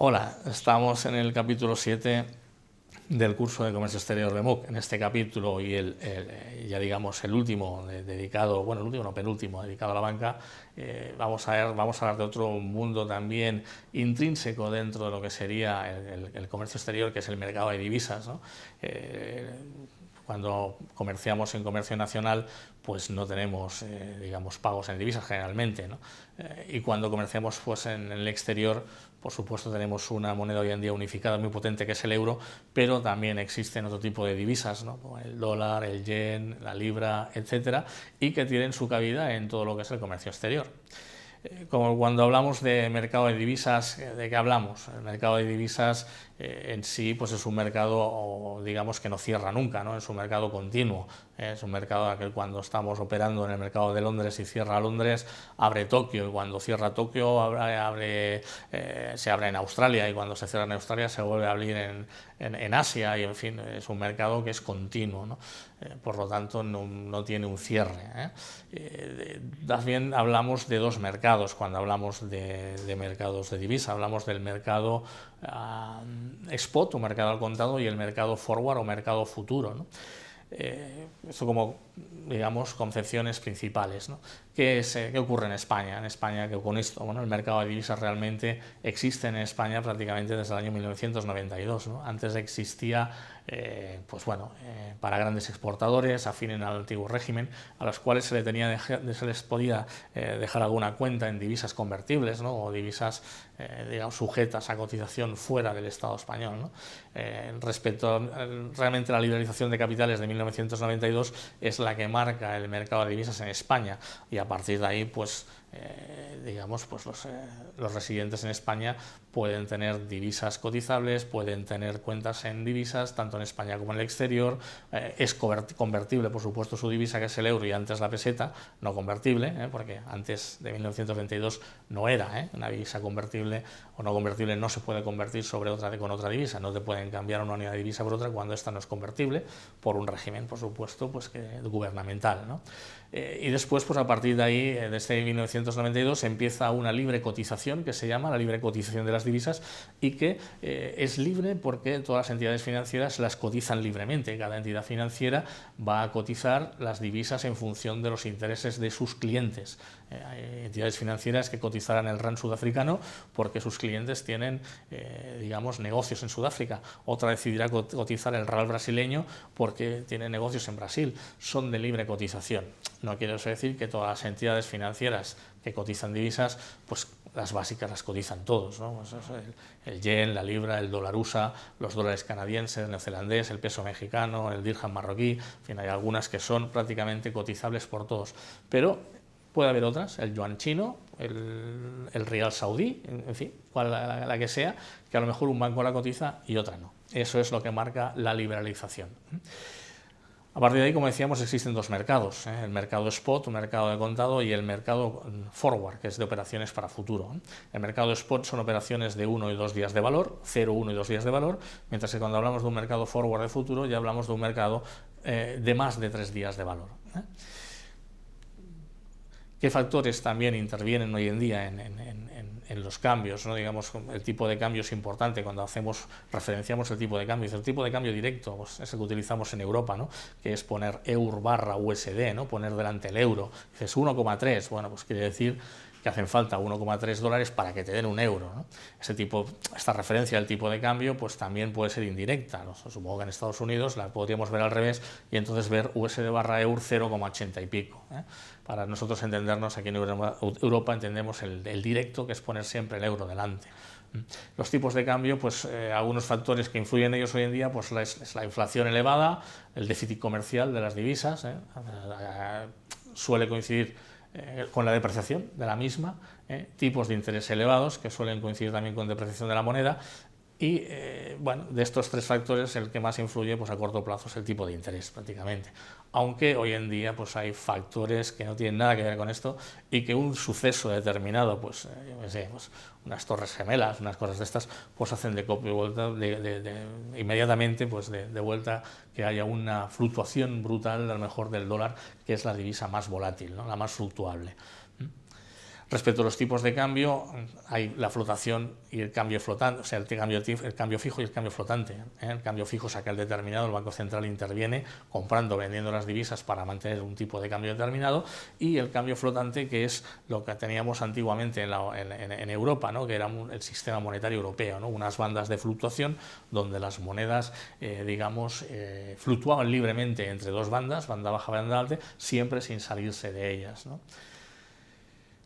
Hola, estamos en el capítulo 7 del curso de Comercio Exterior de MOOC. En este capítulo y ya digamos el último dedicado, bueno, el último no, penúltimo dedicado a la banca, vamos a hablar de otro mundo también intrínseco dentro de lo que sería el comercio exterior, que es el mercado de divisas, ¿no? Cuando comerciamos en comercio nacional, pues no tenemos, digamos, pagos en divisas generalmente, ¿no? Y cuando comerciamos pues, en el exterior, por supuesto tenemos una moneda hoy en día unificada muy potente que es el euro, pero también existen otro tipo de divisas, ¿no? Como el dólar, el yen, la libra, etcétera, y que tienen su cabida en todo lo que es el comercio exterior. Como cuando hablamos de mercado de divisas, ¿de qué hablamos? El mercado de divisas en sí pues es un mercado, digamos, que no cierra nunca, ¿no? Es un mercado continuo, es un mercado que cuando estamos operando en el mercado de Londres y cierra Londres, abre Tokio, y cuando cierra Tokio se abre en Australia, y cuando se cierra en Australia se vuelve a abrir en Asia, y en fin, es un mercado que es continuo, ¿no? Por lo tanto no tiene un cierre. También hablamos de dos mercados cuando hablamos de mercados de divisa. Hablamos del mercado spot o mercado al contado y el mercado forward o mercado futuro, ¿no? Esto como, digamos, concepciones principales, ¿no? ¿Qué ocurre en España? En España, que con esto, bueno, el mercado de divisas realmente existe en España prácticamente desde el año 1992, ¿no? Antes existía, pues bueno, para grandes exportadores, afines al antiguo régimen, a los cuales se les podía dejar alguna cuenta en divisas convertibles, ¿no? O divisas, digamos, sujetas a cotización fuera del Estado español, ¿no? Respecto a realmente la liberalización de capitales de 1992 es la que marca el mercado de divisas en España, y a partir de ahí pues digamos pues los residentes en España pueden tener divisas cotizables, pueden tener cuentas en divisas tanto en España como en el exterior. Es convertible, por supuesto, su divisa, que es el euro, y antes la peseta, no convertible, porque antes de 1922 no era una divisa convertible o no convertible. No se puede convertir con otra divisa, no te pueden cambiar una unidad de divisa por otra cuando esta no es convertible por un régimen, por supuesto, pues gubernamental, ¿no? Y después, pues a partir de ahí, desde 1992, empieza una libre cotización que se llama la libre cotización de las divisas, y que es libre porque todas las entidades financieras las cotizan libremente. Cada entidad financiera va a cotizar las divisas en función de los intereses de sus clientes. Hay entidades financieras que cotizarán el rand sudafricano porque sus clientes tienen, digamos, negocios en Sudáfrica. Otra decidirá cotizar el real brasileño porque tiene negocios en Brasil. Son de libre cotización. No quiere eso decir que todas las entidades financieras que cotizan divisas, pues las básicas las cotizan todos, ¿no? Pues el yen, la libra, el dólar USA, los dólares canadienses, el neozelandés, el peso mexicano, el dirham marroquí, en fin, hay algunas que son prácticamente cotizables por todos. Pero puede haber otras, el yuan chino, el rial saudí, en fin, la que sea, que a lo mejor un banco la cotiza y otra no. Eso es lo que marca la liberalización. A partir de ahí, como decíamos, existen dos mercados, el mercado spot, un mercado de contado, y el mercado forward, que es de operaciones para futuro. El mercado spot son operaciones de 1 y 2 días de valor, 0, 1 y 2 días de valor, mientras que cuando hablamos de un mercado forward de futuro ya hablamos de un mercado de más de 3 días de valor. ¿Qué factores también intervienen hoy en día en los cambios, ¿no? Digamos, el tipo de cambio es importante cuando referenciamos el tipo de cambio. El tipo de cambio directo, pues, es el que utilizamos en Europa, ¿no? Que es poner EUR barra USD, ¿no? Poner delante el euro. Dices 1,3, bueno, pues quiere decir que hacen falta 1,3 dólares para que te den un euro, ¿no? Esta referencia del tipo de cambio pues también puede ser indirecta, ¿no? Supongo que en Estados Unidos la podríamos ver al revés y entonces ver USD barra EUR 0,80 y pico. Para nosotros entendernos, aquí en Europa entendemos el directo, que es poner siempre el euro delante. Los tipos de cambio, pues algunos factores que influyen en ellos hoy en día, pues es la inflación elevada, el déficit comercial de las divisas, suele coincidir con la depreciación de la misma, tipos de interés elevados que suelen coincidir también con depreciación de la moneda, y bueno, de estos tres factores el que más influye pues a corto plazo es el tipo de interés prácticamente, aunque hoy en día pues hay factores que no tienen nada que ver con esto y que un suceso determinado, pues yo qué sé, pues unas torres gemelas, unas cosas de estas, pues hacen de copia y vuelta inmediatamente, pues de vuelta que haya una fluctuación brutal a lo mejor del dólar, que es la divisa más volátil, ¿no? La más fluctuable. Respecto a los tipos de cambio, hay la flotación y el cambio flotante, o sea, el cambio fijo y el cambio flotante. El cambio fijo es aquel determinado, el Banco Central interviene comprando, vendiendo las divisas para mantener un tipo de cambio determinado, y el cambio flotante, que es lo que teníamos antiguamente en Europa, ¿no? Que era el sistema monetario europeo, ¿no? Unas bandas de fluctuación donde las monedas, fluctuaban libremente entre dos bandas, banda baja, banda alta, siempre sin salirse de ellas, ¿no?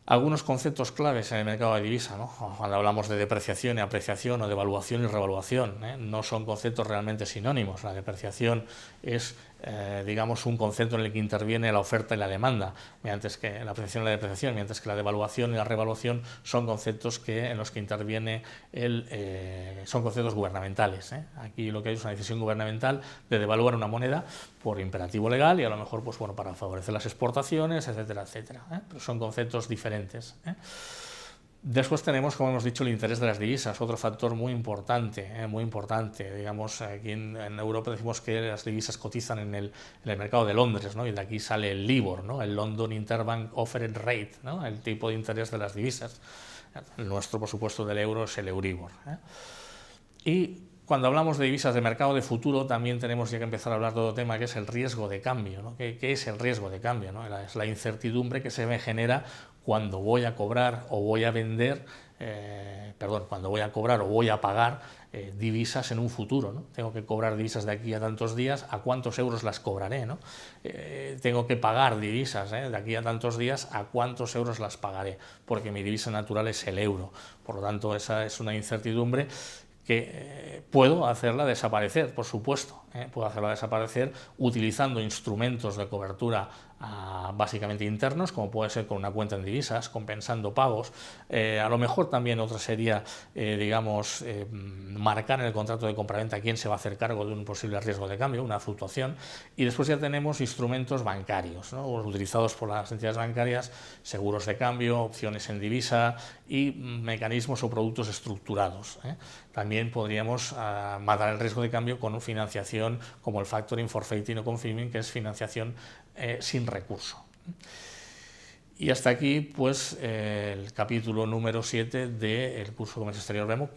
Algunos conceptos claves en el mercado de divisa, ¿no? Cuando hablamos de depreciación y apreciación, o de evaluación y revaluación, no son conceptos realmente sinónimos. La depreciación es, un concepto en el que interviene la oferta y la demanda, mientras que la apreciación y la depreciación, mientras que la devaluación y la revaluación son conceptos en los que interviene son conceptos gubernamentales. Aquí lo que hay es una decisión gubernamental de devaluar una moneda por imperativo legal y a lo mejor para favorecer las exportaciones, etcétera, etcétera. Pero son conceptos diferentes. Después tenemos, como hemos dicho, el interés de las divisas, otro factor muy importante, muy importante. Digamos, aquí en Europa decimos que las divisas cotizan en el mercado de Londres, ¿no? Y de aquí sale el LIBOR, ¿no? El London Interbank Offered Rate, ¿no? El tipo de interés de las divisas. El nuestro, por supuesto, del euro es el Euribor. Y cuando hablamos de divisas de mercado de futuro, también tenemos ya que empezar a hablar de otro tema, que es el riesgo de cambio, ¿no? ¿Qué es el riesgo de cambio, ¿no? Es la incertidumbre que se me genera cuando voy a cobrar o voy a vender, cuando voy a cobrar o voy a pagar divisas en un futuro, ¿no? Tengo que cobrar divisas de aquí a tantos días, ¿a cuántos euros las cobraré, ¿no? Tengo que pagar divisas de aquí a tantos días, ¿a cuántos euros las pagaré? Porque mi divisa natural es el euro. Por lo tanto, esa es una incertidumbre que puedo hacerla desaparecer, por supuesto. Puedo hacerla desaparecer utilizando instrumentos de cobertura básicamente internos, como puede ser con una cuenta en divisas, compensando pagos. A lo mejor también otra sería, marcar en el contrato de compraventa quién se va a hacer cargo de un posible riesgo de cambio, una fluctuación. Y después ya tenemos instrumentos bancarios, ¿no? Utilizados por las entidades bancarias, seguros de cambio, opciones en divisa y mecanismos o productos estructurados. También podríamos matar el riesgo de cambio con financiación como el Factoring, Forfaiting o Confirming, que es financiación sin recurso. Y hasta aquí, pues, el capítulo número 7 del curso de Comercio Exterior BEMOC.